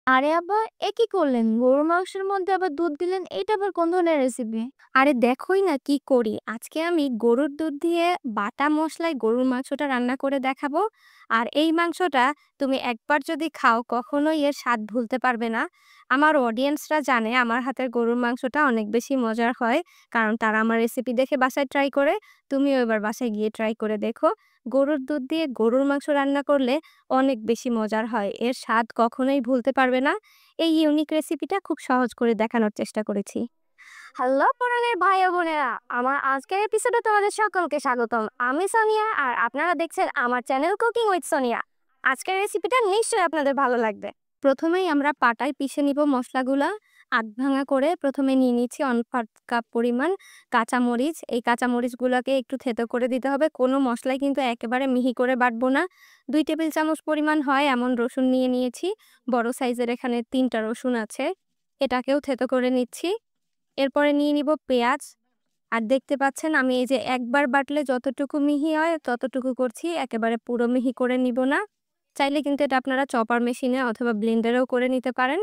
আরে আব্বা, এ কি করলেন? গরুর মাংসের মধ্যে আবার দুধ দিলেন। এটা আবার কোন ধরনের রেসিপি? আরে দেখোই না কি করি। আজকে আমি গরুর দুধ দিয়ে বাটা মসলায় গরুর মাংসটা রান্না করে দেখাবো। আর এই মাংসটা তুমি একবার যদি খাও কখনোই এর স্বাদ ভুলতে পারবে না। আমার অডিয়েন্সরা জানে আমার হাতের গরুর মাংসটা অনেক বেশি মজার হয়। কারণ তারা আমার রেসিপি দেখে বাসায় ট্রাই করে। তুমিও এবার বাসায় গিয়ে ট্রাই করে দেখো। গরুর দুধ দিয়ে গরুর মাংস রান্না করলে অনেক বেশি মজার হয়। এর স্বাদ কখনোই ভুলতে পারবে না। এই ইউনিক রেসিপিটা খুব সহজ করে দেখানোর চেষ্টা করেছি। হ্যালো পরাণের ভাই ও বোনেরা, আমার আজকের এপিসোডে তোমাদের সকলকে স্বাগতম। আমি সোনিয়া আর আপনারা দেখছেন আমার চ্যানেল কুকিং উইথ সোনিয়া। আজকের রেসিপিটা নিশ্চয়ই আপনাদের ভালো লাগবে। প্রথমেই আমরা পাটায় পিষে নিব মশলাগুলা। আধ ভাঙা করে প্রথমে নিয়ে নিচ্ছি 1/4 কাপ পরিমাণ কাঁচামরিচ। এই কাঁচামরিচগুলাকে একটু থেতো করে দিতে হবে। কোনো মসলাই কিন্তু একেবারে মিহি করে বাটবো না। 2 টেবিল চামচ পরিমাণ হয় এমন রসুন নিয়ে নিয়েছি। বড় সাইজের এখানে ৩ টা রসুন আছে। এটাকেও থেতো করে নিচ্ছি। এরপরে নিয়ে নিব পেঁয়াজ। আর দেখতে পাচ্ছেন আমি এই যে একবার বাটলে যতটুকু মিহি হয় ততটুকু করছি। একেবারে পুরো মিহি করে নিব না। চাইলে কিন্তু এটা আপনারা চপার মেশিনে অথবা ব্লেন্ডারেও করে নিতে পারেন।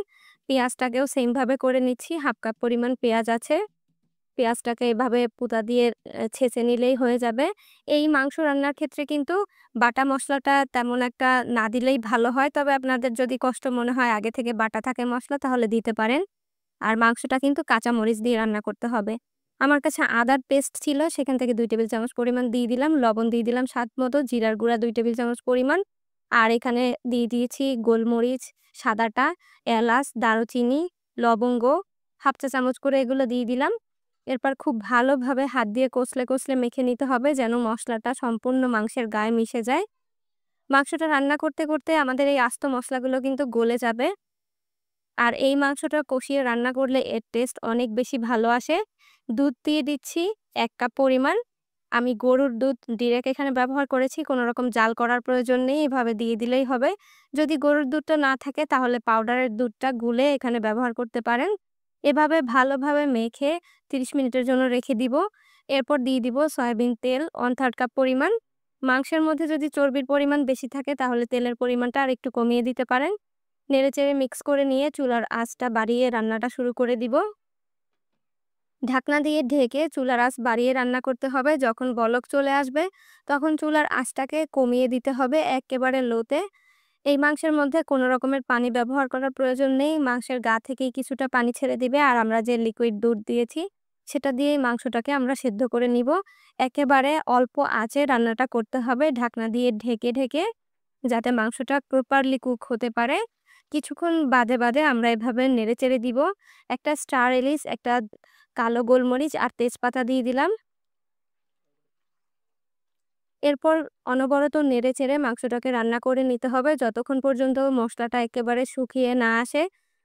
পেঁয়াজটাকেও সেম ভাবে করে নিচ্ছি। 1/2 কাপ পরিমাণ পেঁয়াজ আছে। পেঁয়াজটাকে এভাবে পুঁতা দিয়ে ছেঁচে নিলেই হয়ে যাবে। এই মাংস রান্নার ক্ষেত্রে কিন্তু বাটা মসলাটা তেমন একটা না দিলেই ভালো হয়। তবে আপনাদের যদি কষ্ট মনে হয় আগে থেকে বাটা থাকে মসলা তাহলে দিতে পারেন। আর মাংসটা কিন্তু কাঁচা মরিচ দিয়ে রান্না করতে হবে। আমার কাছে আদার পেস্ট ছিল, সেখান থেকে ২ টেবিল চামচ পরিমাণ দিয়ে দিলাম। লবণ দিয়ে দিলাম স্বাদ মতো। জিরার গুঁড়া ২ টেবিল চামচ পরিমাণ। আর এখানে দিয়ে দিয়েছি গোলমরিচ, সাদাটা, এলাচ, দারুচিনি, লবঙ্গ 1/2 চা চামচ করে এগুলো দিয়ে দিলাম। এরপর খুব ভালোভাবে হাত দিয়ে কষলে মেখে নিতে হবে যেন মসলাটা সম্পূর্ণ মাংসের গায়ে মিশে যায়। মাংসটা রান্না করতে করতে আমাদের এই আস্ত মসলাগুলো কিন্তু গলে যাবে। আর এই মাংসটা কষিয়ে রান্না করলে এর টেস্ট অনেক বেশি ভালো আসে। দুধ দিয়ে দিচ্ছি ১ কাপ পরিমাণ। আমি গরুর দুধ ডিরেক্ট এখানে ব্যবহার করেছি। কোনো রকম জাল করার প্রয়োজন নেই। এভাবে দিয়ে দিলেই হবে। যদি গরুর দুধটা না থাকে তাহলে পাউডারের দুধটা গুলে এখানে ব্যবহার করতে পারেন। এভাবে ভালোভাবে মেখে ৩০ মিনিটের জন্য রেখে দিব। এরপর দিয়ে দিব সয়াবিন তেল 1/3 কাপ পরিমাণ। মাংসের মধ্যে যদি চর্বির পরিমাণ বেশি থাকে তাহলে তেলের পরিমাণটা আরেকটু কমিয়ে দিতে পারেন। নেড়েচেড়ে মিক্স করে নিয়ে চুলার আঁচটা বাড়িয়ে রান্নাটা শুরু করে দিব। ঢাকনা দিয়ে ঢেকে চুলার আঁচ বাড়িয়ে রান্না করতে হবে। যখন বলক চলে আসবে তখন চুলার আঁচটাকে কমিয়ে দিতে হবে এক্কেবারে লোতে। এই মাংসের মধ্যে কোনো রকমের পানি ব্যবহার করার প্রয়োজন নেই। মাংসের গা থেকেই কিছুটা পানি ছেড়ে দিবে। আর আমরা যে লিকুইড দুধ দিয়েছি সেটা দিয়েই মাংসটাকে আমরা সেদ্ধ করে নিব। একেবারে অল্প আঁচে রান্নাটা করতে হবে ঢাকনা দিয়ে ঢেকে যাতে মাংসটা প্রপারলি কুক হতে পারে। কিছুক্ষণ বাদে আমরা এভাবে নেড়েচেড়ে দিব। একটা স্টার এলিচ, একটা কালো গোলমরিচ আর তেজপাতা দিয়ে দিলাম। এরপর অনবরত নেড়েচেড়ে মাংসটাকে রান্না করে নিতে হবে যতক্ষণ পর্যন্ত মসলাটা একেবারে শুকিয়ে না আসে।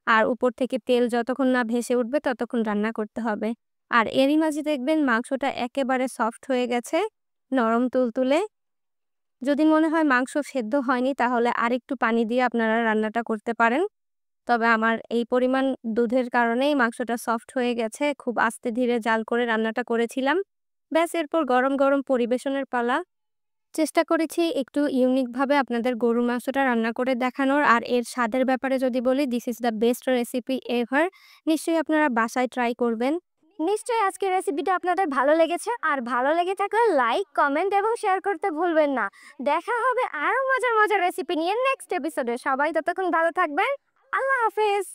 আর উপর থেকে তেল যতক্ষণ না ভেসে উঠবে ততক্ষণ রান্না করতে হবে। আর এরই মাঝে দেখবেন মাংসটা একেবারে সফট হয়ে গেছে, নরম তুলতুলে। যদি মনে হয় মাংস সেদ্ধ হয়নি তাহলে আরেকটু পানি দিয়ে আপনারা রান্নাটা করতে পারেন। তবে আমার এই পরিমাণ দুধের কারণেই মাংসটা সফট হয়ে গেছে। খুব আস্তে ধীরে জাল করে রান্নাটা করেছিলাম। ব্যাস এরপর গরম পরিবেশনের পালা। চেষ্টা করেছি একটু ইউনিক ভাবে আপনাদের গরুর মাংসটা রান্না করে দেখানোর। আর এর স্বাদের ব্যাপারে যদি বলি, this is the best recipe ever. নিশ্চয়ই আপনারা বাসায় ট্রাই করবেন। নিশ্চয়ই আজকের রেসিপিটা আপনাদের ভালো লেগেছে। আর ভালো লেগে থাকলে লাইক, কমেন্ট এবং শেয়ার করতে ভুলবেন না। দেখা হবে আরো মজার রেসিপি নিয়ে নেক্সট এপিসোডে। সবাই ততক্ষণ ভালো থাকবেন। আল্লাহ হাফেজ।